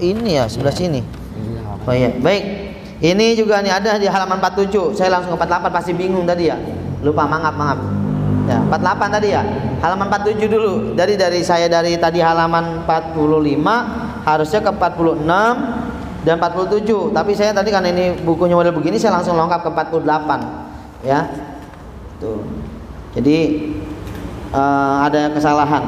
ini ya sebelah sini. Oh iya, baik. Ini juga nih ada di halaman 47. Saya langsung ke 48 pasti bingung tadi ya. Lupa, maaf. Ya, 48 tadi ya. Halaman 47 dulu. Dari saya dari tadi halaman 45 harusnya ke 46 dan 47. Tapi saya tadi karena ini bukunya model begini saya langsung lengkap ke 48. Ya. Tuh. Jadi ada kesalahan.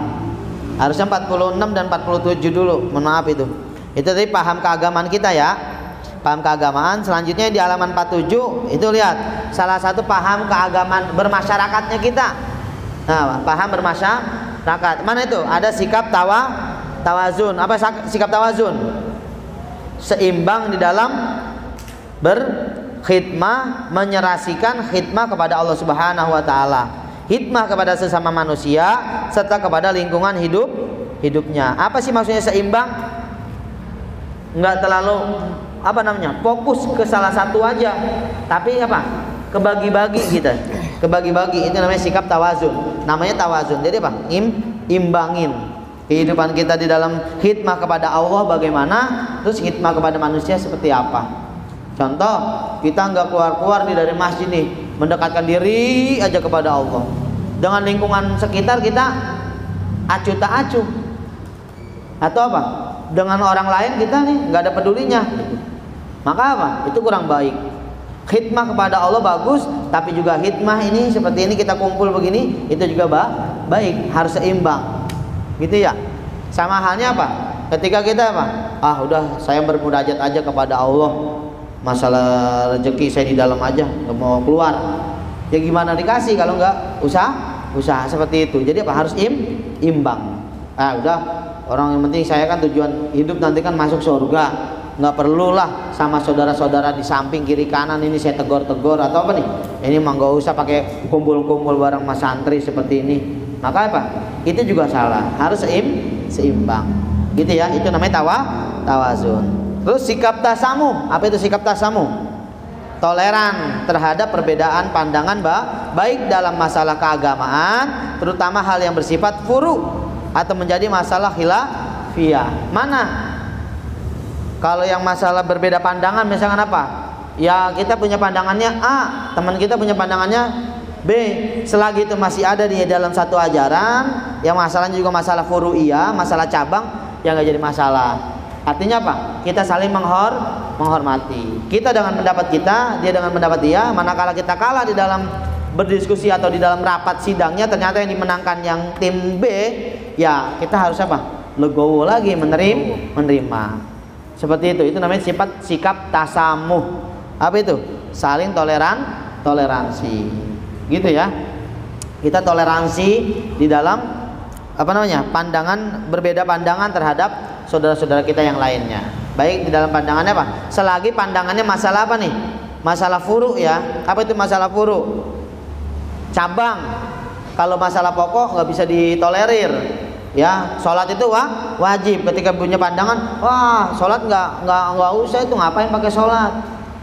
Harusnya 46 dan 47 dulu. Mohon maaf itu. Itu tadi paham keagamaan kita ya. Paham keagamaan. Selanjutnya di halaman 47 itu lihat salah satu paham keagamaan bermasyarakatnya kita. Nah, paham bermasyarakat. Mana itu? Ada sikap tawazun. Apa sikap tawazun? Seimbang di dalam berkhidmah, menyerahkan khidmah kepada Allah Subhanahu wa taala. Khidmah kepada sesama manusia serta kepada lingkungan hidupnya. Apa sih maksudnya seimbang? Enggak terlalu fokus ke salah satu aja, tapi kebagi-bagi kita, kebagi-bagi. Itu namanya sikap tawazun. Namanya tawazun. Jadi imbangin kehidupan kita di dalam khidmah kepada Allah bagaimana, terus khidmah kepada manusia seperti apa. Contoh, kita nggak keluar-keluar dari masjid nih, mendekatkan diri aja kepada Allah. Dengan lingkungan sekitar kita acuh tak acuh, atau dengan orang lain kita nih nggak ada pedulinya. Maka itu kurang baik. Khidmah kepada Allah bagus, tapi juga khidmah ini seperti ini kita kumpul begini, itu juga baik, harus seimbang. Gitu ya. Sama halnya ketika kita udah saya bermunajat aja kepada Allah. Masalah rezeki saya di dalam aja, nggak mau keluar. Ya gimana dikasih kalau nggak usaha seperti itu. Jadi harus imbang. Udah, orang yang penting saya kan tujuan hidup nanti kan masuk surga. Nggak perlulah sama saudara-saudara di samping kiri kanan ini saya tegur-tegur atau nih. Ini mah nggak usah pakai kumpul-kumpul bareng mas santri seperti ini. Maka itu juga salah. Harus seimbang. Gitu ya. Itu namanya tawazun. Terus sikap tasamuh. Apa itu sikap tasamuh? Toleran terhadap perbedaan pandangan baik dalam masalah keagamaan, terutama hal yang bersifat furu atau menjadi masalah khilafiyah. Mana? Kalau yang masalah berbeda pandangan misalkan ya kita punya pandangannya A, teman kita punya pandangannya B. Selagi itu masih ada di dalam satu ajaran, yang masalahnya juga masalah furu'iyah, masalah cabang, yang nggak jadi masalah. Artinya kita saling menghormati. Kita dengan pendapat kita, dia dengan pendapat dia. Manakala kita kalah di dalam berdiskusi atau di dalam rapat sidangnya, ternyata yang dimenangkan yang tim B, ya kita harus legowo lagi, menerima. Seperti itu namanya sikap tasamuh. Apa itu? Saling toleransi. Gitu ya. Kita toleransi di dalam pandangan, berbeda pandangan terhadap saudara-saudara kita yang lainnya. Baik di dalam pandangannya selagi pandangannya masalah nih? Masalah furu ya. Apa itu masalah furu? Cabang. Kalau masalah pokok nggak bisa ditolerir. Ya, sholat itu wajib. Ketika punya pandangan, sholat nggak usah itu, ngapain pakai sholat?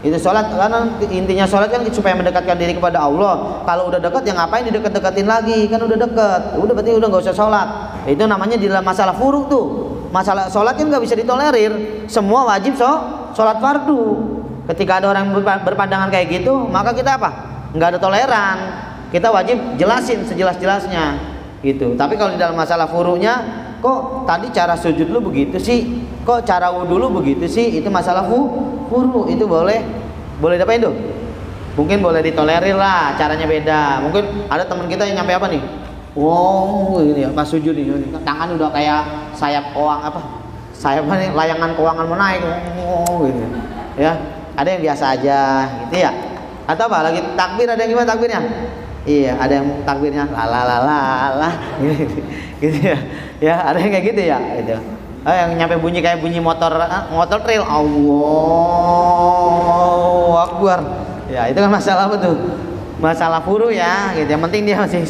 Itu sholat karena intinya sholat kan supaya mendekatkan diri kepada Allah. Kalau udah dekat ya ngapain didekat-dekatin lagi? Kan udah dekat, udah berarti udah nggak usah sholat. Itu namanya di dalam masalah furu tuh. Masalah sholat kan nggak bisa ditolerir. Semua wajib sholat fardu. Ketika ada orang berpandangan kayak gitu, maka kita nggak ada toleran. Kita wajib jelasin sejelas-jelasnya. Gitu. Tapi kalau di dalam masalah furu'nya, kok tadi cara sujud lu begitu sih? Kok cara wudu lu begitu sih? Itu masalah furu'. Itu boleh diapain tuh? Mungkin boleh ditolerir lah, caranya beda. Mungkin ada teman kita yang nyampe nih? Ini pas sujud ini, tangan udah kayak sayap koang layangan koangan mau naik. Gitu. Ya, ada yang biasa aja, gitu ya. Atau lagi takbir, ada yang gimana takbirnya? Iya, ada yang takbirnya la gitu ya. Ya, ada yang kayak gitu ya, gitu. Yang nyampe bunyi kayak bunyi motor trail. Allahu Akbar. Ya, itu kan masalah apa tuh? Masalah furu ya, gitu. Yang penting dia masih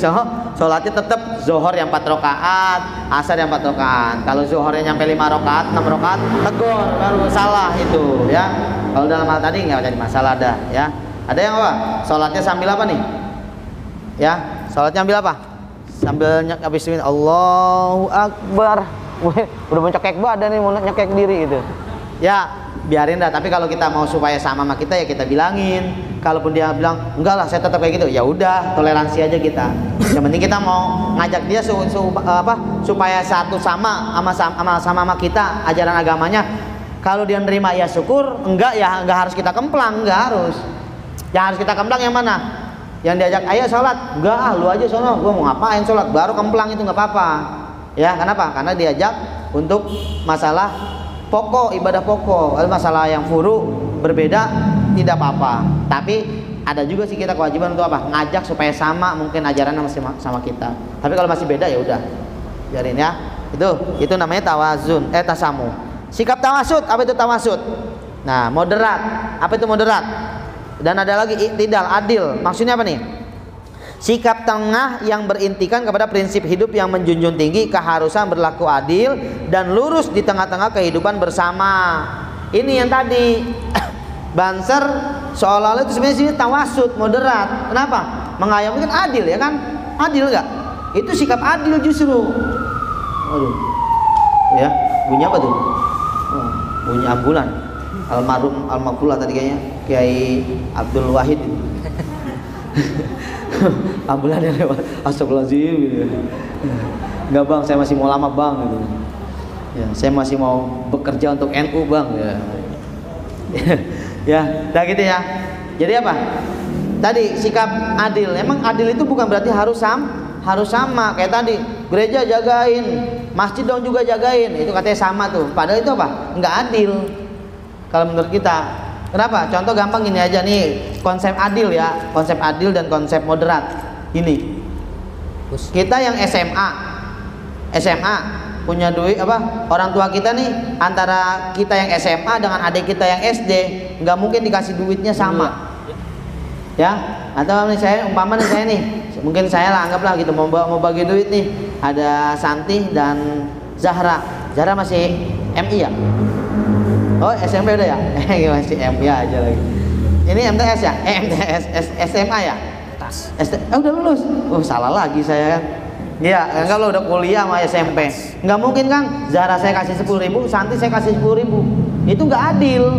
sholatnya tetap zuhur yang 4 rakaat, asar yang 4 rakaat. Kalau zuhurnya nyampe 5 rakaat, 6 rakaat, tegur baru salah itu, ya. Kalau dalam hal tadi nggak jadi masalah dah, ya. Ada yang sholatnya sambil nih? Ya, sholatnya ambil sambil habis ini Allahu Akbar. Udah mencekek badan nih, mau nyekek diri gitu. ya biarin dah. Tapi kalau kita mau supaya sama kita ya kita bilangin. Kalaupun dia bilang enggak lah saya tetap kayak gitu, ya udah toleransi aja kita. Yang penting kita mau ngajak dia supaya satu sama kita ajaran agamanya. Kalau dia nerima ya syukur, enggak ya enggak harus kita kemplang, enggak harus. Yang harus kita kemplang yang mana? Yang diajak ayo sholat, enggak lu aja sono, gua mau ngapain sholat, baru kemplang itu nggak apa-apa. Ya kenapa? Karena diajak untuk masalah pokok, ibadah pokok. Kalau masalah yang furu berbeda tidak apa-apa. Tapi ada juga sih kita kewajiban untuk apa? Ngajak supaya sama mungkin ajaran sama kita. Tapi kalau masih beda ya udah biarin ya. Itu namanya tawazun, tasamu. Sikap tawasud, apa itu tawasud? Nah, moderat. Apa itu moderat? Dan ada lagi iktidal, adil. Maksudnya apa nih? Sikap tengah yang berintikan kepada prinsip hidup yang menjunjung tinggi keharusan berlaku adil dan lurus di tengah-tengah kehidupan bersama. Ini yang tadi Banser seolah-olah itu sebenarnya sini tawasud, moderat. Kenapa? Mengayomi kan adil ya kan? Adil enggak? Itu sikap adil justru. Aduh. Ya, bunyi apa tuh? Bunyi ambulan. Almarhum tadi kayaknya Kiai Abdul Wahid. Ambulannya lewat. Astagfirullahaladzim gitu. Enggak bang, saya masih mau lama bang gitu. Ya, saya masih mau bekerja untuk NU bang ya. Ya, udah gitu ya. Jadi apa? Tadi sikap adil. Emang adil itu bukan berarti harus sama. Kayak tadi, gereja jagain, masjid dong juga jagain. Itu katanya sama tuh. Padahal itu apa? Enggak adil. Kalau menurut kita. Kenapa? Contoh gampang gini aja nih, konsep adil ya, konsep adil dan konsep moderat. Ini. Kita yang SMA punya duit apa? Orang tua kita nih antara kita yang SMA dengan adik kita yang SD, nggak mungkin dikasih duitnya sama. Ya, atau nih saya umpama nih saya nih, mungkin saya lah anggaplah gitu mau bagi duit nih, ada Santi dan Zahra. Zahra masih MI ya? Oh SMP udah ya? Masih MI aja lagi. Ini MTS ya? MTS SMA ya? Udah lulus. Oh salah lagi saya kan. Iya, kalau udah kuliah sama SMP. Nggak mungkin kan? Zahra saya kasih 10.000, Santi saya kasih 10.000. Itu nggak adil.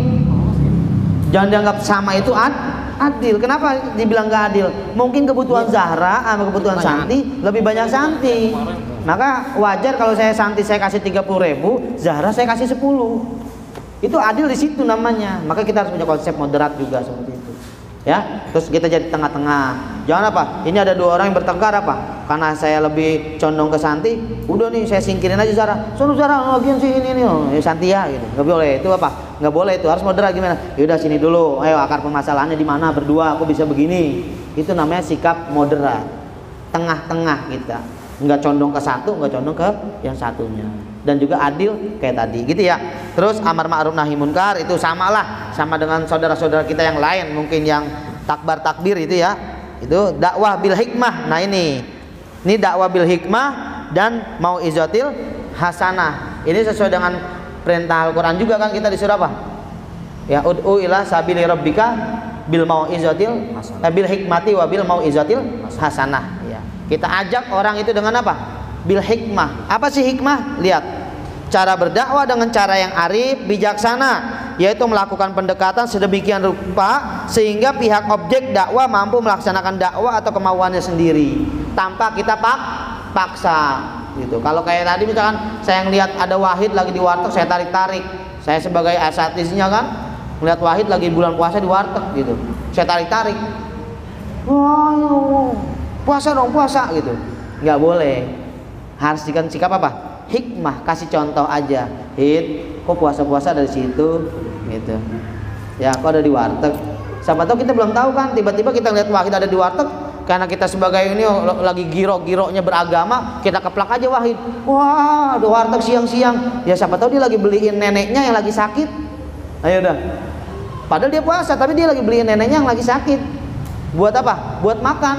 Jangan dianggap sama itu adil. Kenapa dibilang nggak adil? Mungkin kebutuhan Zahra sama kebutuhan Santi lebih banyak Santi. Maka wajar kalau Santi saya kasih 30.000, Zahra saya kasih 10. Itu adil di situ namanya. Maka kita harus punya konsep moderat juga seperti itu. Ya, terus kita jadi tengah-tengah. Jangan apa? Ini ada dua orang yang bertengkar apa? Karena saya lebih condong ke Santi, udah nih saya singkirin aja Zahra. Sono Zahra, lagian sih ini Santi ya gitu. Enggak boleh. Itu apa? Enggak boleh itu. Harus moderat gimana? Ya udah sini dulu. Ayo akar permasalahannya di mana? Berdua aku bisa begini. Itu namanya sikap moderat. Tengah-tengah kita. Enggak condong ke satu, enggak condong ke yang satunya. Dan juga adil kayak tadi gitu ya. Terus amar ma'ruf nahi munkar itu samalah sama dengan saudara-saudara kita yang lain mungkin yang takbir itu ya. Itu dakwah bil hikmah. Nah ini dakwah bil hikmah dan mau'izatil hasanah. Ini sesuai dengan perintah Al-Qur'an juga kan kita disuruh apa? Ya ud'u ila sabili rabbika bil mau'izatil bil hikmati wa bil mau'izatil hasanah ya. Kita ajak orang itu dengan apa? Bil hikmah. Apa sih hikmah? Lihat, cara berdakwah dengan cara yang arif, bijaksana, yaitu melakukan pendekatan sedemikian rupa sehingga pihak objek dakwah mampu melaksanakan dakwah atau kemauannya sendiri tanpa kita paksa gitu. Kalau kayak tadi misalkan saya ngelihat ada Wahid lagi di warteg, saya tarik-tarik. Saya sebagai asatisnya kan melihat Wahid lagi bulan puasa di warteg gitu. Saya tarik-tarik. Wah, puasa dong, puasa gitu. Nggak boleh. Harus dengan sikap apa? Hikmah, kasih contoh aja. Kok puasa-puasa dari situ gitu. Ya, kok ada di warteg. Siapa tahu kita belum tahu kan, tiba-tiba kita lihat Wahid ada di warteg karena kita sebagai ini lagi giro-gironya beragama, kita keplak aja Wahid. Wah, ada warteg siang-siang. Ya siapa tahu dia lagi beliin neneknya yang lagi sakit. Ayo dah. Padahal dia puasa, tapi dia lagi beliin neneknya yang lagi sakit. Buat apa? Buat makan.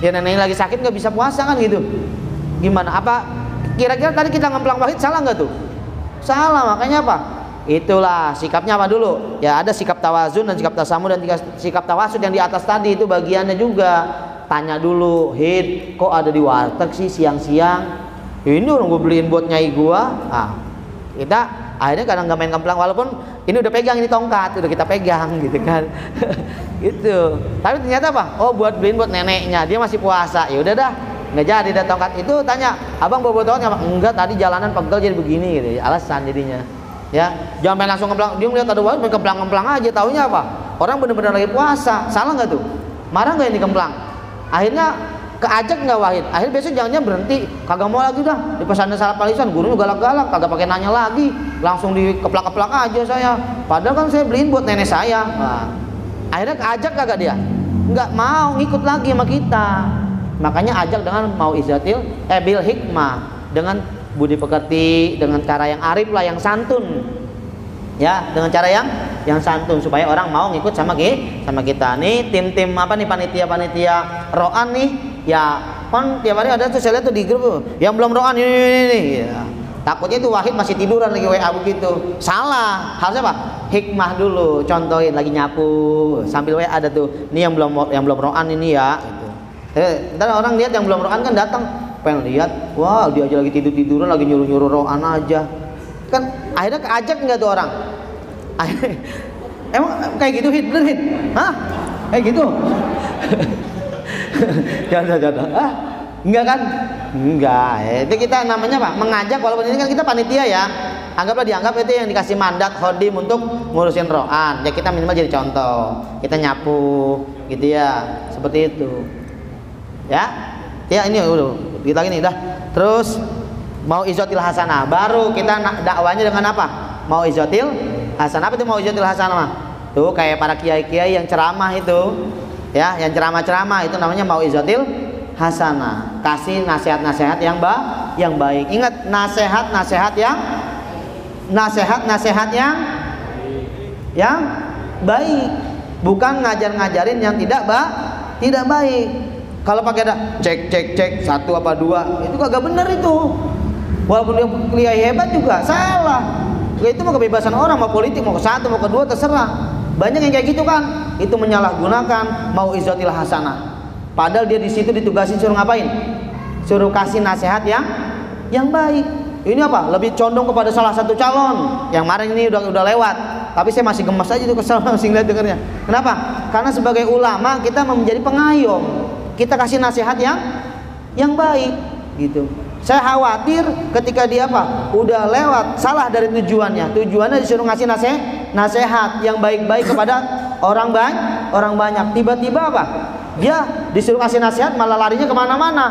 Ya neneknya lagi sakit nggak bisa puasa kan gitu. Gimana? Apa kira-kira tadi kita ngemplang Wahid salah nggak tuh? Salah, makanya apa? Itulah sikapnya apa dulu? Ya ada sikap tawazun dan sikap tasamu dan sikap tawasud yang di atas tadi itu bagiannya juga. Tanya dulu, Hid, kok ada di warteg sih siang-siang? Ini orang gue beliin buat nyai gua. Kita akhirnya kadang nggak main kemplang, walaupun ini udah pegang, ini tongkat udah kita pegang gitu kan. Gitu. Tapi ternyata apa? Oh, beliin buat neneknya, dia masih puasa. Ya udah dah, nggak jadi dah tongkat itu. Tanya, abang bawa tongkat nggak? Enggak, tadi jalanan pegel jadi begini gitu. Alasan jadinya. Ya, jangan main langsung kemplang. Dia ngeliat ada wahid main kemplang aja. Taunya apa? Orang bener-bener lagi puasa. Salah nggak tuh? Marah nggak ini kemplang? Akhirnya keajak nggak wahid? Akhirnya besok jangan berhenti, kagak mau lagi dah di pesantren Salaf Al Ihsan, gurunya galak-galak, kagak pakai nanya lagi, langsung dikeplak-keplak aja saya. Padahal kan saya beliin buat nenek saya. Nah, akhirnya keajak kagak dia? Nggak mau ngikut lagi sama kita. Makanya ajak dengan mau izatil bil hikmah, dengan budi pekerti, dengan cara yang arif lah, yang santun. Ya, dengan cara yang santun supaya orang mau ngikut sama kita. Nih tim-tim apa nih, panitia roan nih. Ya, kan tiap hari ada tuh saya lihat tuh di grup tuh, yang belum roan ini. Ya. Takutnya tuh wahid masih tiduran lagi WA begitu. Salah. Harusnya apa? Hikmah dulu, contohin lagi nyapu sambil WA ada tuh. Ini yang belum roan ini ya gitu. Ntar orang lihat yang belum roan kan datang pengen lihat, wah dia aja lagi tiduran lagi nyuruh roan aja. Kan akhirnya keajak enggak tuh orang? Emang kayak gitu Hid? Bener Hid? Hah? Kayak gitu? Jangan. Enggak kan? Enggak. Itu kita namanya apa? Mengajak, walaupun ini kan kita panitia ya. Dianggap itu yang dikasih mandat khodim untuk ngurusin ro'an. Ya kita minimal jadi contoh. Kita nyapu gitu ya. Seperti itu. Ya. Ya ini udah. Kita gini dah. Terus mau izotil hasanah. Baru kita dakwanya dengan apa? Mau izotil hasanah. Apa itu mau izotil hasanah? Tuh kayak para kiai-kiai yang ceramah itu. Ya, yang ceramah-ceramah itu namanya mau izatil hasanah. Kasih nasihat-nasihat yang baik. Ingat, nasihat-nasihat yang baik. Bukan ngajar-ngajarin yang tidak baik. Kalau pakai ada cek satu apa dua, itu kagak bener itu. Walaupun dia kiai hebat juga salah. Itu mau kebebasan orang, mau politik, mau ke satu, mau kedua terserah. Banyak yang kayak gitu kan, itu menyalahgunakan mau izatil hasanah. Padahal dia di situ ditugasin suruh ngapain? Suruh kasih nasihat yang baik. Ini apa? Lebih condong kepada salah satu calon. Yang kemarin ini udah lewat, tapi saya masih gemas aja tuh, kesel masih ngeliat dengernya. Kenapa? Karena sebagai ulama kita menjadi pengayom. Kita kasih nasihat yang baik, gitu. Saya khawatir ketika dia apa? Udah lewat, salah dari tujuannya. Tujuannya disuruh ngasih nasihat yang baik-baik kepada orang banyak. Tiba-tiba apa? Dia disuruh kasih nasihat malah larinya kemana-mana.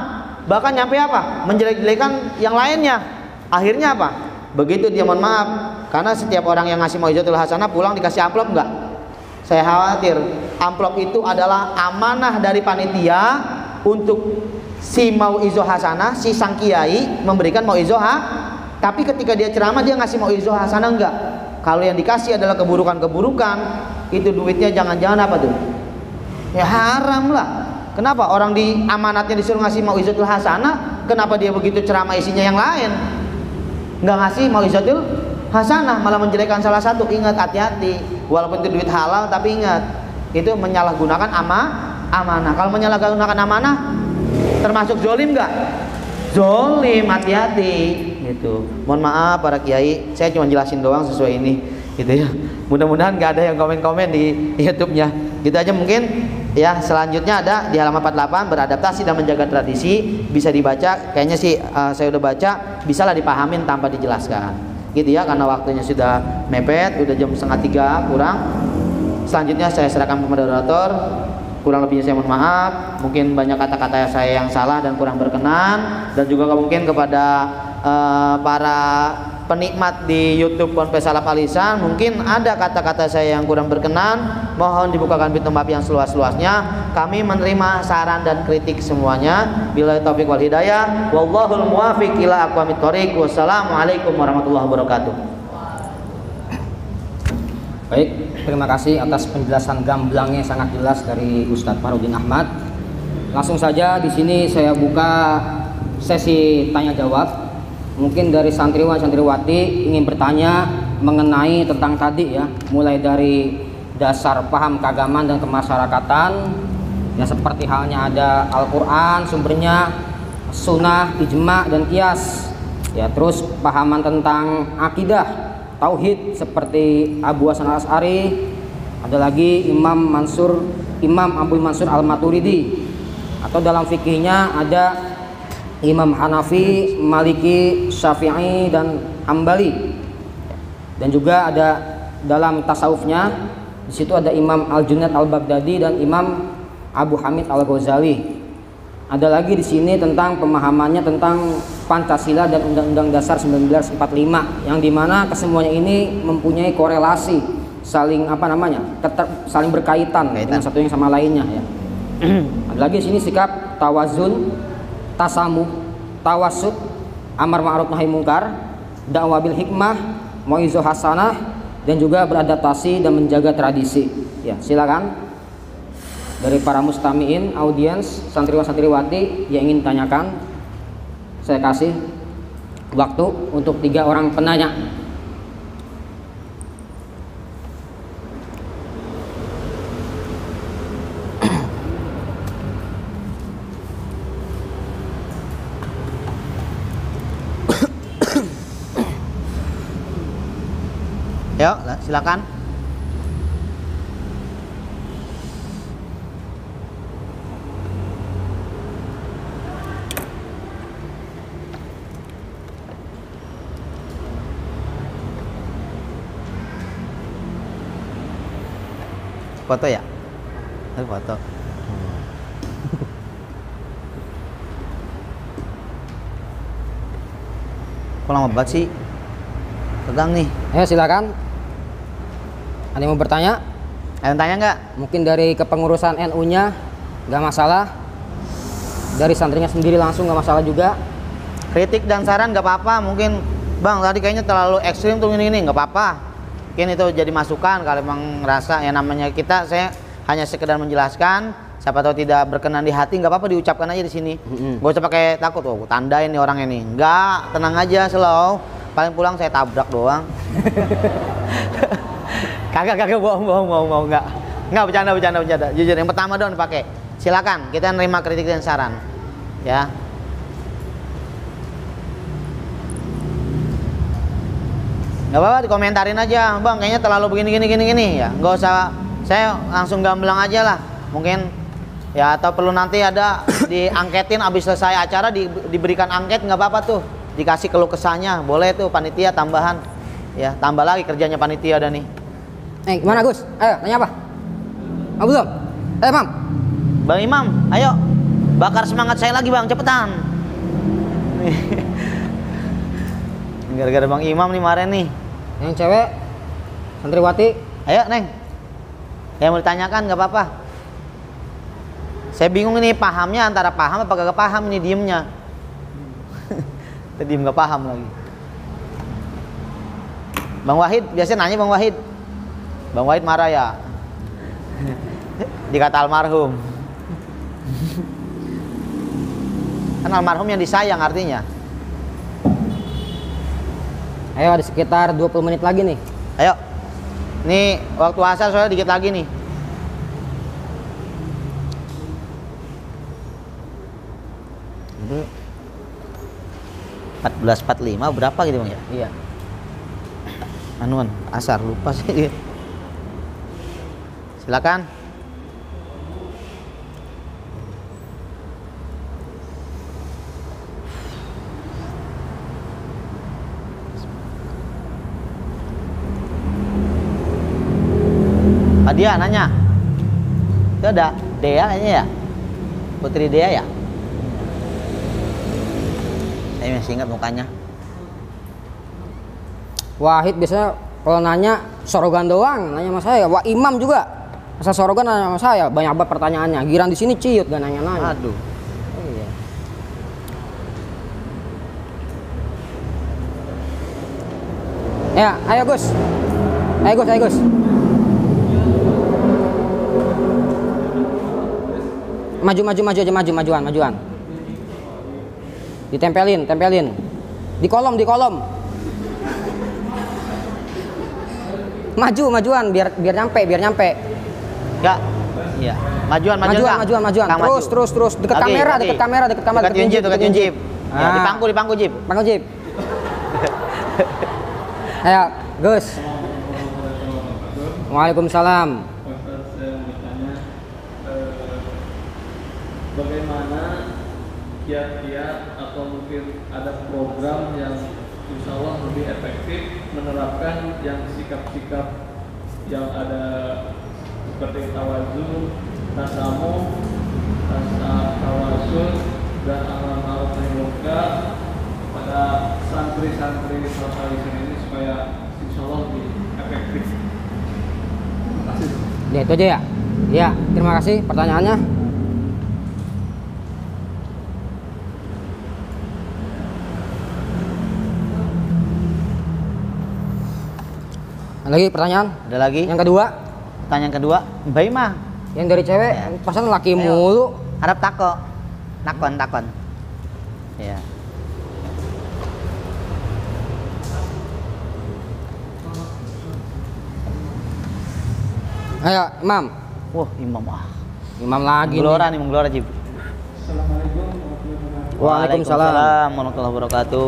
Bahkan nyampe apa? Menjelek-jelekan yang lainnya. Akhirnya apa? Begitu dia mohon maaf. Karena setiap orang yang ngasih mau'izatul hasanah pulang dikasih amplop enggak? Saya khawatir amplop itu adalah amanah dari panitia untuk si mau'izah hasanah, si sang kiai memberikan mau'izah, tapi ketika dia ceramah dia ngasih mau'izah hasanah enggak. Kalau yang dikasih adalah keburukan-keburukan, itu duitnya jangan-jangan apa tuh? Ya haram lah. Kenapa? Orang di amanatnya disuruh ngasih mau'izatul hasanah, kenapa dia begitu ceramah isinya yang lain? Enggak ngasih mau'izatul hasanah, malah menjelekkan salah satu. Ingat, hati-hati. Walaupun itu duit halal, tapi ingat, itu menyalahgunakan amanah. Kalau menyalahgunakan amanah termasuk zolim nggak? Zolim, hati-hati gitu. Mohon maaf para kiai, saya cuma jelasin doang sesuai ini gitu ya. Mudah-mudahan nggak ada yang komen-komen di YouTube-nya. Gitu aja mungkin ya. Selanjutnya ada di halaman 48, beradaptasi dan menjaga tradisi. Bisa dibaca, kayaknya sih saya udah baca, bisalah dipahamin tanpa dijelaskan gitu ya, karena waktunya sudah mepet, udah jam 2:30 kurang. Selanjutnya saya serahkan kepada moderator. Kurang lebihnya saya mohon maaf, mungkin banyak kata-kata saya yang salah dan kurang berkenan, dan juga mungkin kepada para penikmat di YouTube Ponpes Salaf Al Ihsan, mungkin ada kata-kata saya yang kurang berkenan, mohon dibukakan pintu maaf yang seluas-luasnya. Kami menerima saran dan kritik semuanya. Billahi taufiq wal hidayah, wallahul muwaffiq ila aqwamit thoriq. Wassalamualaikum warahmatullahi wabarakatuh. Baik, terima kasih atas penjelasan gamblangnya sangat jelas dari Ustadz Farudin Ahmad. Langsung saja di sini saya buka sesi tanya jawab. Mungkin dari santriwan santriwati ingin bertanya mengenai tentang tadi ya, mulai dari dasar paham keagamaan dan kemasyarakatan, ya seperti halnya ada Al-Quran sumbernya, sunnah, ijma dan qiyas. Ya terus pahaman tentang akidah, tauhid seperti Abu Hasan Al-Asy'ari, ada lagi Imam Abdul Mansur Al-Maturidi, atau dalam fikihnya ada Imam Hanafi, Maliki, Syafi'i dan Hambali. Dan juga ada dalam tasawufnya, di situ ada Imam Al-Junaid Al-Baghdadi dan Imam Abu Hamid Al-Ghazali. Ada lagi di sini tentang pemahamannya tentang Pancasila dan Undang-Undang Dasar 1945, yang dimana kesemuanya ini mempunyai korelasi, saling saling berkaitan dengan satu yang sama lainnya ya. Ada lagi di sini sikap tawazun, tasamuh, tawassut, amar ma'ruf nahi mungkar, dakwah bil hikmah, mauizah hasanah, dan juga beradaptasi dan menjaga tradisi. Ya, silakan dari para mustamiin, audiens, santriwan santriwati yang ingin tanyakan, saya kasih waktu untuk 3 orang penanya. Yuk, silakan. Foto ya? Foto. Kok lama banget sih? Tegang nih. Ya, silakan. Ada yang mau bertanya? Ada yang tanya nggak? Mungkin dari kepengurusan NU-nya nggak masalah. Dari santrinya sendiri langsung nggak masalah juga. Kritik dan saran nggak apa-apa. Mungkin Bang tadi kayaknya terlalu ekstrim tuh ini nggak apa-apa. Mungkin itu jadi masukan kalau emang ngerasa ya, namanya saya hanya sekedar menjelaskan, siapa tahu tidak berkenan di hati, nggak apa-apa diucapkan aja di sini. Gak usah pakai takut, oh tandain nih orang ini. Nggak, tenang aja, slow. Paling pulang saya tabrak doang. Kagak bohong nggak bercanda. Jujur, yang pertama doang dipakai. Silakan, kita nerima kritik dan saran ya. Nggak apa-apa, dikomentarin aja, Bang kayaknya terlalu begini ya. Nggak usah, saya langsung gamblang aja lah. Mungkin ya, atau perlu nanti ada diangketin abis selesai acara diberikan angket, nggak apa-apa tuh, dikasih keluh kesahnya, boleh tuh panitia tambahan ya, tambah lagi kerjanya panitia ada nih. Gimana Gus? Ayo tanya apa? Belum? Mam. Bang Imam, ayo bakar semangat saya lagi Bang, cepetan. Gara-gara Bang Imam nih kemarin nih. Yang cewek santriwati, ayo Neng, yang mau ditanyakan nggak apa-apa. Saya bingung ini pahamnya antara paham apa gak paham ini, diemnya. Diem nggak paham lagi. Bang Wahid, biasanya nanya Bang Wahid. Bang Wahid marah ya. Dikata almarhum. Kan almarhum yang disayang artinya. Ayo, ada sekitar 20 menit lagi nih. Ayo. Nih waktu asar soalnya dikit lagi nih. Itu 14.45 berapa gitu Bang ya? Iya. Anuan, asar lupa sih. Silakan. Dia nanya, itu ada Dea kayaknya ya, Putri Dea ya. Saya masih ingat mukanya. Wahid biasanya kalau nanya sorogan doang, nanya sama saya. Wah, Imam juga asal sorogan nanya sama saya, banyak banget pertanyaannya. Giran di sini ciut gak nanya-nanya. Aduh. Iya. Ya, ayo Gus. Ayo Gus. Majuan. Ditempelin. Di kolom. Majuan biar nyampe. Enggak. Iya. Majuan. Terus dekat kamera. Dekat Yunjib. Ya, di pangku Jip. Ayo, Gus. Waalaikumsalam. Ustaz, saya mau bertanya, bagaimana kiat-kiat atau mungkin ada program yang insya Allah lebih efektif menerapkan yang sikap-sikap yang ada seperti tawazu, tasamuh, tawasul, dan amar ma'ruf nahi munkar pada santri-santri selama ini supaya insya Allah lebih efektif. Terima kasih. Ya itu aja ya. Ya, terima kasih pertanyaannya. Ada lagi pertanyaan? Ada lagi? Yang kedua, Pertanyaan kedua, bayi mah yang dari cewek, pasan laki Ayo. mulu. harap takon. Ya. Ayo, Imam. Wah, imam Imam lagi nih. Imam Gelora Jib. Assalamualaikum warahmatullahi wabarakatuh. Waalaikumsalam. warahmatullahi wabarakatuh.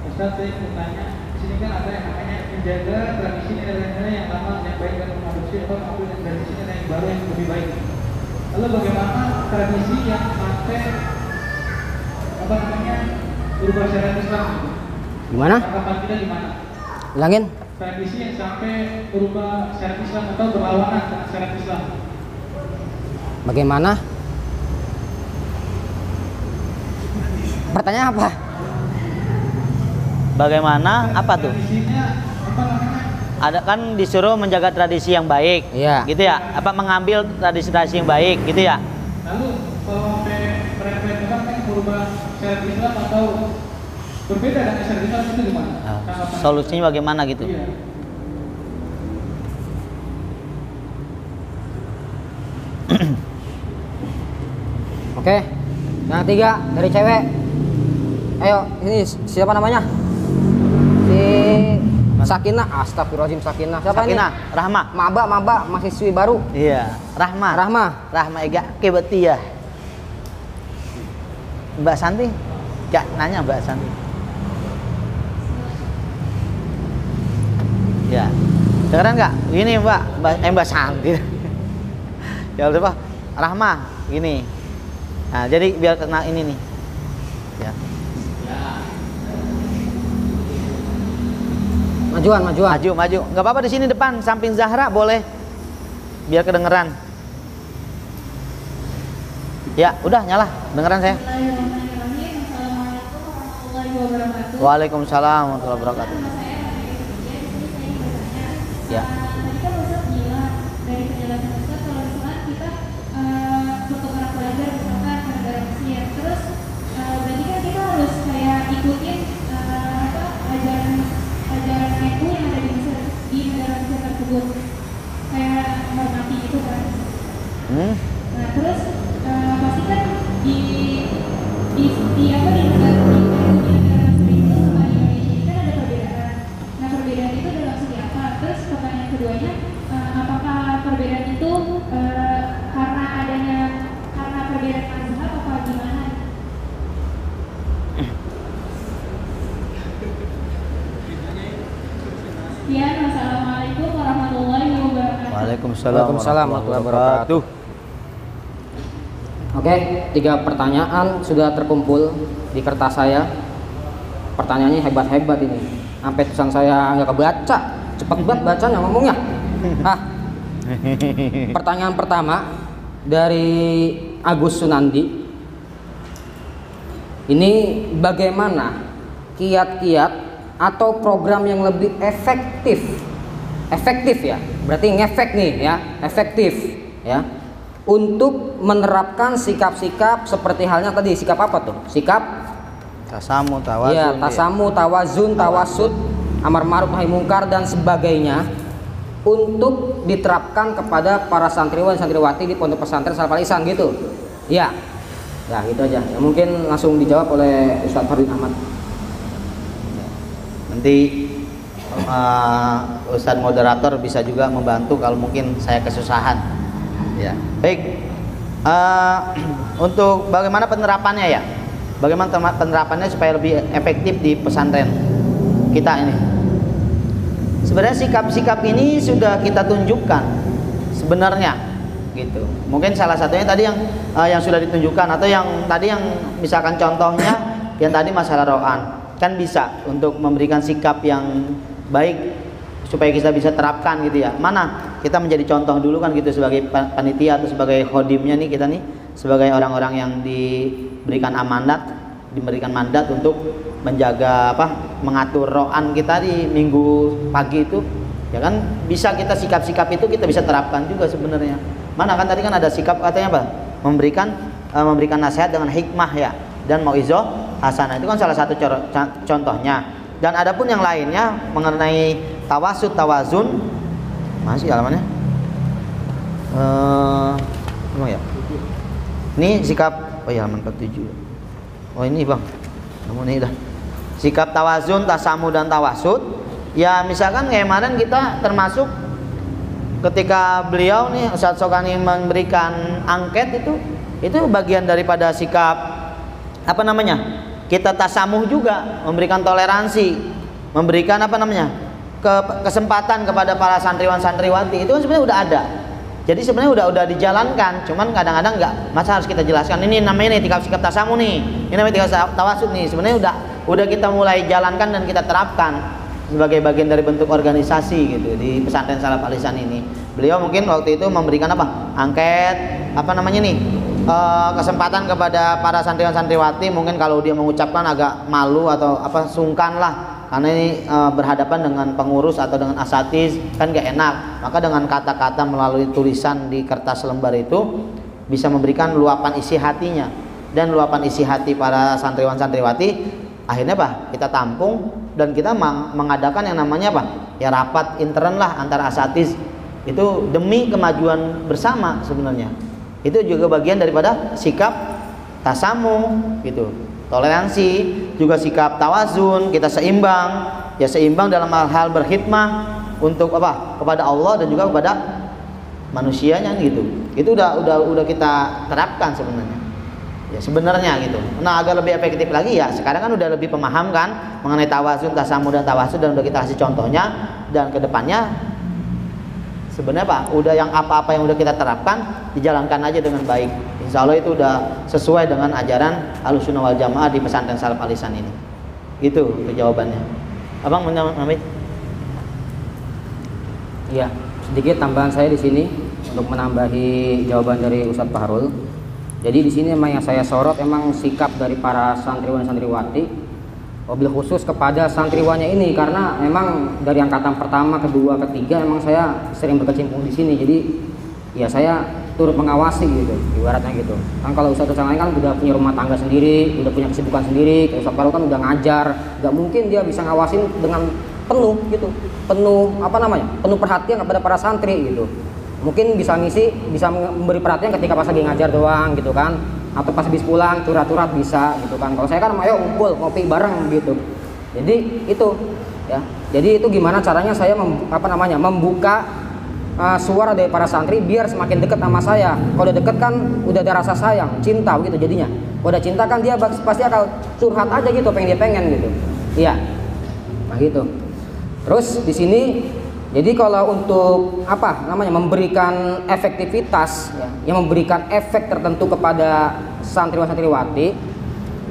Ustaz, saya mau tanya, di sini kan ada yang namanya menjaga tradisi nilai-nilai yang lama yang baik dan mengadopsi atau mengambil yang tradisi nilai yang baru yang lebih baik. Lalu bagaimana tradisi yang sampai berubah syariat Islam? Gimana? Tanggapan kita gimana? Ulangin. Tradisi yang sampai berubah syariat Islam atau berlawanan dengan syariat Islam. Bagaimana? Pertanyaan apa? Bagaimana? Apa tuh? Tradisinya apa namanya? Ada kan disuruh menjaga tradisi yang baik. Iya. Gitu ya? Apa mengambil tradisi-tradisi yang baik, gitu ya? Lalu kalau sampai mereka kan berubah syariat Islam atau berbeda dengan syariat Islam itu gimana? Tanggapan. Solusinya bagaimana gitu? Iya. Oke. Yang ketiga dari cewek. Ayo, ini siapa namanya? Si Sakinah. Astagfirullahaladzim, Sakinah. Siapa Sakinah, ini? Rahma. Maba, mahasiswi baru. Iya, Rahma. Rahma. Ega kebeti ya. Mbak Santi. Ya, nanya Mbak Santi. Ya. Dengeran nggak? Gini Mbak Santi. Ya udah Pak. Rahma, gini. Nah, jadi biar kena ini nih. Ya. Majuan. Maju. Nggak apa-apa di sini depan, samping Zahra boleh. Biar kedengeran. Ya, udah nyala. Dengeran saya. Bismillahirrahmanirrahim. Assalamualaikum warahmatullahi wabarakatuh. Waalaikumsalam warahmatullahi wabarakatuh. Nama saya Nadia Kerja. Di sini saya ingin bertanya. Ya. Tadi kan Ustaz bilang dari penjelasan Ustaz kalau misalkan kita pertukaran pelajar misalkan ke negara Mesir, terus berarti kan kita harus kayak ikutin ajaran NU yang ada di Mesir, di negara Mesir tersebut, kayak menghormati itu kan. Nah terus pasti kan di negara Mesir itu sama di Indonesia ini kan ada perbedaan. Nah perbedaan itu dalam segi apa? Terus pertanyaan keduanya, apakah perbedaan itu karena perbedaan mazhab apa gimana? Sekian, wassalamualaikum warahmatullahi wabarakatuh. Waalaikumsalam warahmatullahi wabarakatuh. Oke, 3 pertanyaan sudah terkumpul di kertas saya. Pertanyaannya hebat-hebat ini. Sampai tulisan saya nggak kebaca. Cepet banget bacanya ngomongnya. Pertanyaan pertama dari Agus Sunandi. Ini bagaimana kiat-kiat atau program yang lebih efektif ya, berarti ngefek nih ya, efektif ya, untuk menerapkan sikap-sikap seperti halnya tadi, sikap apa tuh? Sikap Tasamu, tawazun. ya, tasamu, tawazun, tawasud, amar ma'ruf nahi mungkar dan sebagainya untuk diterapkan kepada para santriwan santriwati di pondok pesantren Salaf Al Ihsan gitu. Ya. Ya, gitu aja. Ya, mungkin langsung dijawab oleh Ustaz Fardin Ahmad. Nanti Ustadz moderator bisa juga membantu kalau mungkin saya kesusahan. Ya, baik. Untuk bagaimana penerapannya ya? Bagaimana penerapannya supaya lebih efektif di pesantren kita ini? sebenarnya sikap-sikap ini sudah kita tunjukkan sebenarnya gitu. Mungkin salah satunya tadi yang sudah ditunjukkan, atau yang tadi yang misalkan contohnya yang tadi masalah ro'an, kan bisa untuk memberikan sikap yang baik supaya kita bisa terapkan gitu ya. Mana kita menjadi contoh dulu kan gitu, sebagai panitia atau sebagai khodimnya nih, kita nih sebagai orang-orang yang diberikan mandat untuk menjaga mengatur ro'an kita di minggu pagi itu ya kan, bisa kita sikap-sikap itu kita bisa terapkan juga sebenarnya. Mana kan tadi kan ada sikap katanya memberikan nasihat dengan hikmah ya, dan mauizah hasanah, itu kan salah satu contohnya. Dan adapun yang lainnya mengenai tawasud tawazun, masih halamannya emang ya ini sikap, oh ya halaman 47, oh ini bang, namun ini dah sikap tawazun, tasamu dan tawasud ya. Misalkan kayak kemarin kita termasuk ketika beliau nih Ustadz Sokani memberikan angket, itu bagian daripada sikap kita tasamuh juga, memberikan toleransi, memberikan kesempatan kepada para santriwan-santriwati. Itu kan sebenarnya udah ada. Jadi sebenarnya udah dijalankan, cuman kadang-kadang nggak, masa harus kita jelaskan ini namanya nih sikap tasamuh nih, ini namanya sikap tawasud nih. Sebenarnya udah kita mulai jalankan dan kita terapkan sebagai bagian dari bentuk organisasi gitu di pesantren Salaf Al Ihsan ini. Beliau mungkin waktu itu memberikan angket kesempatan kepada para santriwan-santriwati, mungkin kalau dia mengucapkan agak malu atau sungkan lah, karena ini berhadapan dengan pengurus atau dengan asatiz kan gak enak. Maka dengan kata-kata melalui tulisan di kertas lembar itu bisa memberikan luapan isi hatinya, dan luapan isi hati para santriwan-santriwati akhirnya kita tampung dan kita mengadakan yang namanya rapat intern lah antara asatiz, itu demi kemajuan bersama sebenarnya. Itu juga bagian daripada sikap tasamu gitu, toleransi, juga sikap tawazun, kita seimbang dalam hal berkhidmah untuk kepada Allah dan juga kepada manusianya gitu. Itu udah kita terapkan sebenarnya. Ya sebenarnya gitu. Nah, agar lebih efektif lagi ya sekarang kan udah lebih pemaham kan mengenai tawazun, tasamu dan tawasud, dan udah kita kasih contohnya, dan kedepannya sebenarnya udah yang apa-apa yang udah kita terapkan dijalankan aja dengan baik. Insya Allah itu udah sesuai dengan ajaran Ahlussunnah wal Jamaah di pesantren Salaf Al Ihsan ini. Gitu jawabannya. Abang menamit? Iya, sedikit tambahan saya di sini untuk menambahi jawaban dari Ustadz Fahrul. Jadi di sini memang yang saya sorot emang sikap dari para santriwan santriwati, wabil khusus kepada santriwannya ini, karena memang dari angkatan pertama, kedua, ketiga emang saya sering berkecimpung di sini. Jadi ya saya turut mengawasi gitu, ibaratnya gitu. Kan kalau Ustadz yang lain kan udah punya rumah tangga sendiri, udah punya kesibukan sendiri. Ustadz Fahrul kan udah ngajar, nggak mungkin dia bisa ngawasin dengan penuh gitu, penuh perhatian kepada para santri gitu. Mungkin bisa memberi perhatian ketika pas lagi ngajar doang gitu kan, atau pas habis pulang curhat-curhat bisa gitu kan. Kalau saya kan ayo ngumpul ngopi bareng gitu. Jadi itu ya. Jadi itu gimana caranya saya membuka suara dari para santri biar semakin dekat sama saya. Kalau udah deket kan udah ada rasa sayang, cinta gitu jadinya. Kalau udah cinta kan dia pasti akan curhat aja gitu, pengen gitu. Iya. Nah gitu. Terus di sini jadi kalau untuk memberikan efektivitas ya, yang memberikan efek tertentu kepada santriwan-santriwati,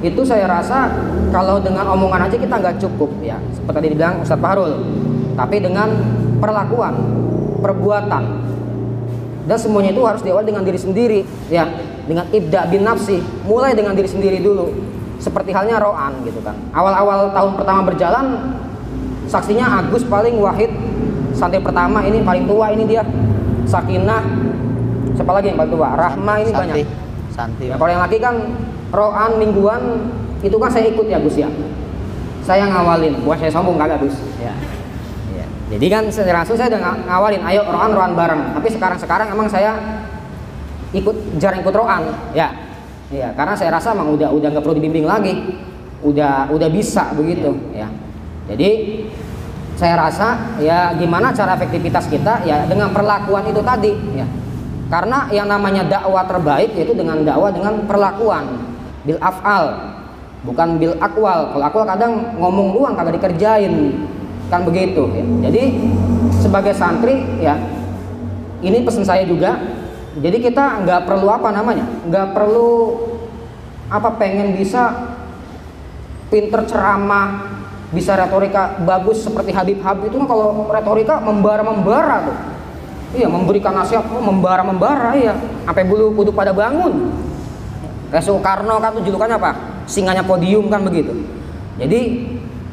itu saya rasa kalau dengan omongan aja kita nggak cukup ya, seperti tadi dibilang Ustadz Fahrul, tapi dengan perlakuan, perbuatan, dan semuanya itu harus diawali dengan diri sendiri ya, dengan ibda bin nafsi, mulai dengan diri sendiri dulu. Seperti halnya ro'an gitu kan, awal-awal tahun pertama berjalan, saksinya Agus paling wahid, santri pertama ini paling tua, ini dia Sakinah, siapa lagi yang paling tua? Rahma, ini banyak santri. Ya, kalau yang laki kan ro'an mingguan itu kan saya ikut ya Gus ya, saya ngawalin, bukan saya sombong kagak Gus ya. Ya. Jadi kan langsung saya udah ngawalin, ayo ro'an bareng. Tapi sekarang emang saya jarang ikut ro'an ya. Ya, karena saya rasa emang udah nggak perlu dibimbing lagi, udah bisa begitu ya. Jadi saya rasa ya gimana cara efektivitas kita ya dengan perlakuan itu tadi ya. Karena yang namanya dakwah terbaik yaitu dengan dakwah dengan perlakuan, bil af'al, bukan bil akwal. Kalau akwal kadang ngomong doang kagak dikerjain. kan begitu ya. Jadi sebagai santri ya, ini pesan saya juga. Jadi kita nggak perlu nggak perlu pengen bisa pinter ceramah, bisa retorika bagus seperti Habib itu kan. Kalau retorika membara tuh, iya, memberikan nasihat membara iya, sampai bulu kuduk pada bangun. Kayak Soekarno kan tuh julukannya apa? Singanya podium kan begitu. Jadi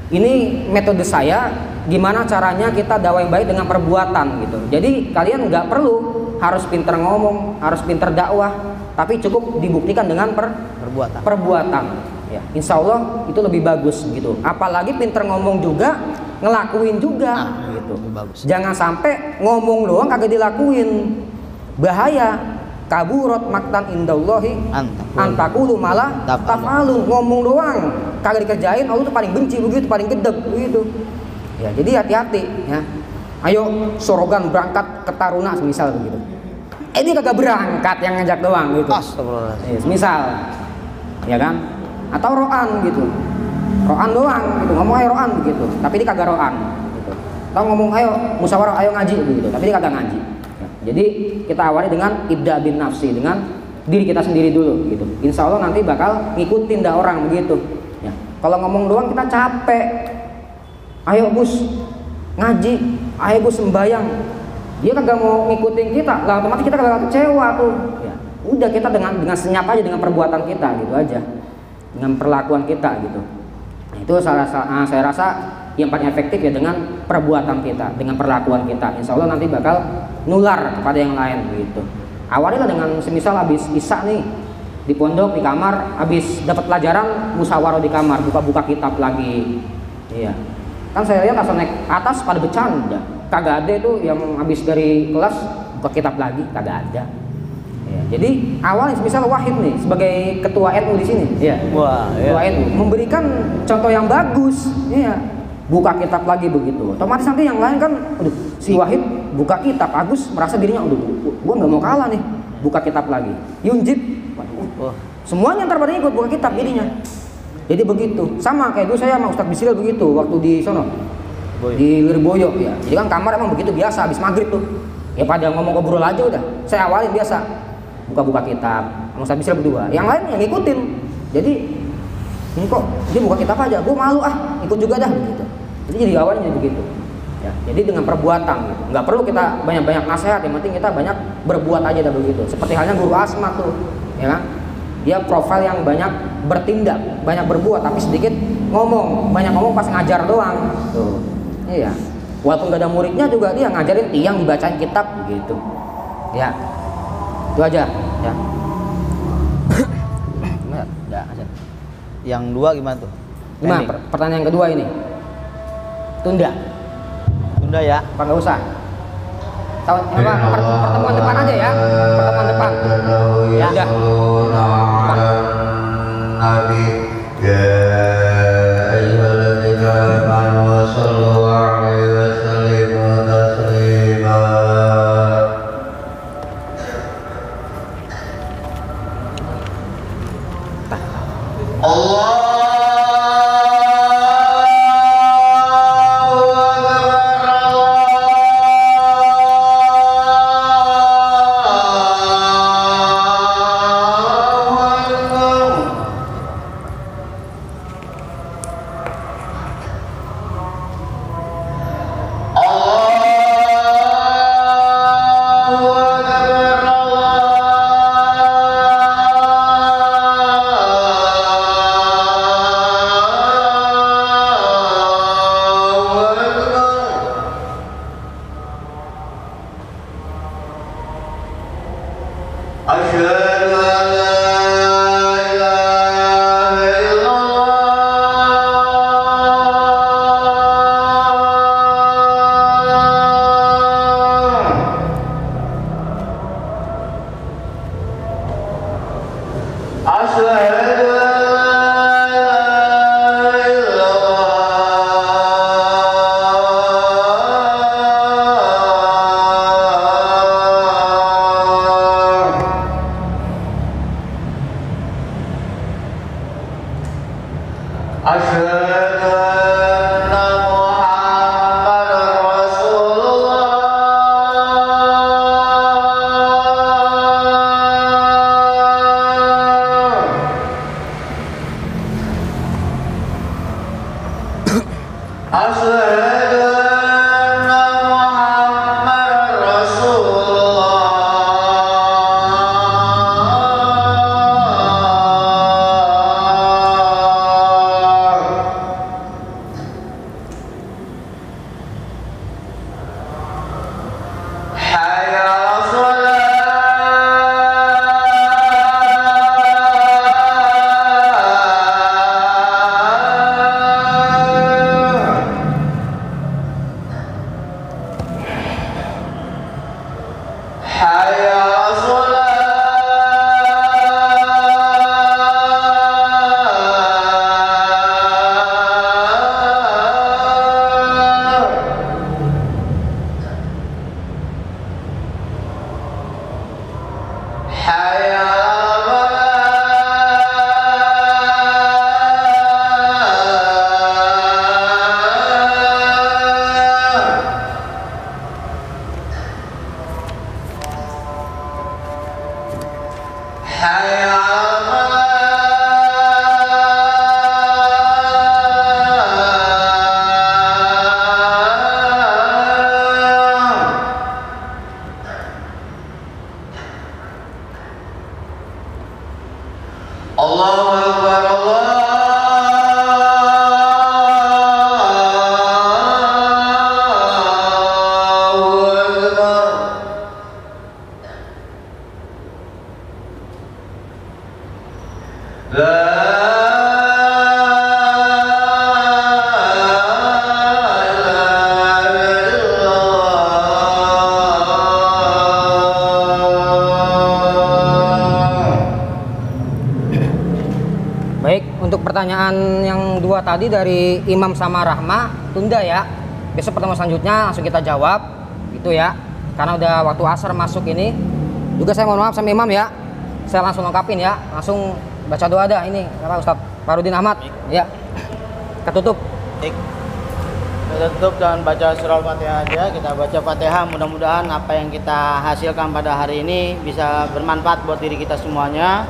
ini metode saya, gimana caranya kita dakwah yang baik dengan perbuatan gitu. Jadi kalian nggak perlu harus pinter ngomong, harus pinter dakwah, tapi cukup dibuktikan dengan perbuatan. Ya, insya Allah itu lebih bagus gitu. Apalagi pinter ngomong juga, ngelakuin juga gitu. Bagus. Jangan sampai ngomong doang kagak dilakuin. Bahaya. Kaburat maktan indallahi antakulu malah tafalun. Ngomong doang kagak dikerjain, Allah tuh paling benci begitu, paling gedeg begitu. Ya, jadi hati-hati ya. Ayo Sorogan berangkat ke Taruna semisal begitu. Dia kagak berangkat, yang ngajak doang gitu. Astagfirullahaladzim. Semisal ya kan? Atau roan gitu. Roan doang gitu, ngomong ayo roan begitu, tapi dia kagak roan gitu. Atau ngomong ayo musyawarah, ayo ngaji begitu, tapi dia kagak ngaji. Ya, jadi kita awali dengan ibda bin nafsi, dengan diri kita sendiri dulu gitu. Insya Allah nanti bakal ngikutin dah orang begitu. Ya. Kalau ngomong doang kita capek. Ayo Gus ngaji, ayo Gus sembayang. Dia kagak mau ngikutin kita, lah otomatis kita kagak kecewa tuh. Ya. Udah kita dengan senyap aja dengan perbuatan kita gitu aja, dengan perlakuan kita gitu. Nah, itu saya rasa yang paling efektif ya dengan perbuatan kita, dengan perlakuan kita. Insya Allah nanti bakal nular kepada yang lain gitu. Awalnya dengan semisal habis isya nih di pondok di kamar, habis dapat pelajaran musyawarah di kamar, buka-buka kitab lagi. Iya. Kan saya lihat asal naik atas pada bercanda. Kagak ada itu yang habis dari kelas buka kitab lagi, kagak ada. Ya, jadi awalnya misal Wahid nih sebagai ketua NU di sini, ya. Wah, ketua NU memberikan contoh yang bagus, ya. Buka kitab lagi begitu. Otomatis nanti yang lain kan, aduh, si Wahid buka kitab, Agus merasa dirinya, aduh, gua nggak mau kalah nih, buka kitab lagi. Yunjib, semuanya ntar pada ikut buka kitab jadinya. Jadi begitu, sama kayak dulu saya sama Ustadz Bisril begitu waktu di sono, di Lirboyo ya. Jadi kan kamar emang begitu biasa, habis maghrib tuh, ya pada ngomong ngobrol aja udah. Saya awalin biasa, buka-buka kitab, sama Ustadz Bisril berdua. Yang lain yang ngikutin. Jadi ini kok dia buka kitab aja, gue malu ikut juga dah begitu. Jadi awalnya jadi begitu. Ya, jadi dengan perbuatan gitu. Nggak perlu kita banyak-banyak nasihat, yang penting kita banyak berbuat aja dah begitu. Seperti halnya guru Asma tuh, ya kan? Dia profil yang banyak bertindak, banyak berbuat, tapi sedikit ngomong. Banyak ngomong pas ngajar doang. Tuh, iya. Walaupun gak ada muridnya juga dia ngajarin tiang dibacain kitab begitu. Ya, itu aja. Ya. Udah aja. Yang dua gimana tuh? Gimana? Pertanyaan yang kedua ini. Tunda ya? Apa nggak usah? Pertemuan depan aja ya. Pertemuan depan. Ya udah. Asyhadu anna Untuk pertanyaan yang dua tadi dari Imam sama Rahma, tunda ya. Besok pertemuan selanjutnya langsung kita jawab, gitu ya. Karena udah waktu asar masuk ini. Juga saya mohon maaf sama Imam ya. Saya langsung lengkapin ya. Langsung baca doa dah ini. Apa Ustaz Farudin Ahmad? Ya. Ketutup. Kita tutup dengan baca surah Fatihah aja. Kita baca Fatihah, mudah-mudahan apa yang kita hasilkan pada hari ini bisa bermanfaat buat diri kita semuanya.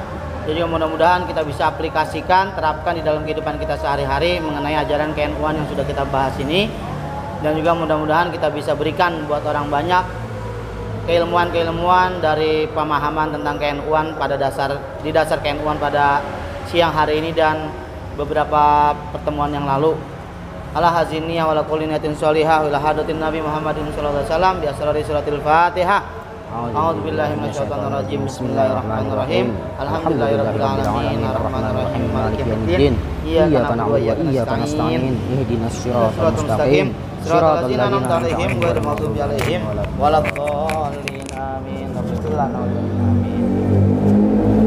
Jadi mudah-mudahan kita bisa aplikasikan, terapkan di dalam kehidupan kita sehari-hari mengenai ajaran KNU-an yang sudah kita bahas ini. Dan juga mudah-mudahan kita bisa berikan buat orang banyak keilmuan-keilmuan dari pemahaman tentang KNU-an pada di dasar KNU-an pada siang hari ini dan beberapa pertemuan yang lalu. Ala haziniyah wala kulli niyatin sholihah ila hadatin Nabi Muhammadin sallallahu alaihi wasallam bi asrari suratil Fatihah. A'udzubillahi minasyaitonir rajim. Bismillahirrahmanirrahim. Alhamdulillahirabbil alamin arrahmanirrahim maliki yaumiddin. Iyyaka na'budu wa iyyaka nasta'in. Ihdinas siratal mustaqim. Siratal ladzina an'amta 'alaihim ghairil maghdubi 'alaihim waladdallin. Amin. Amin.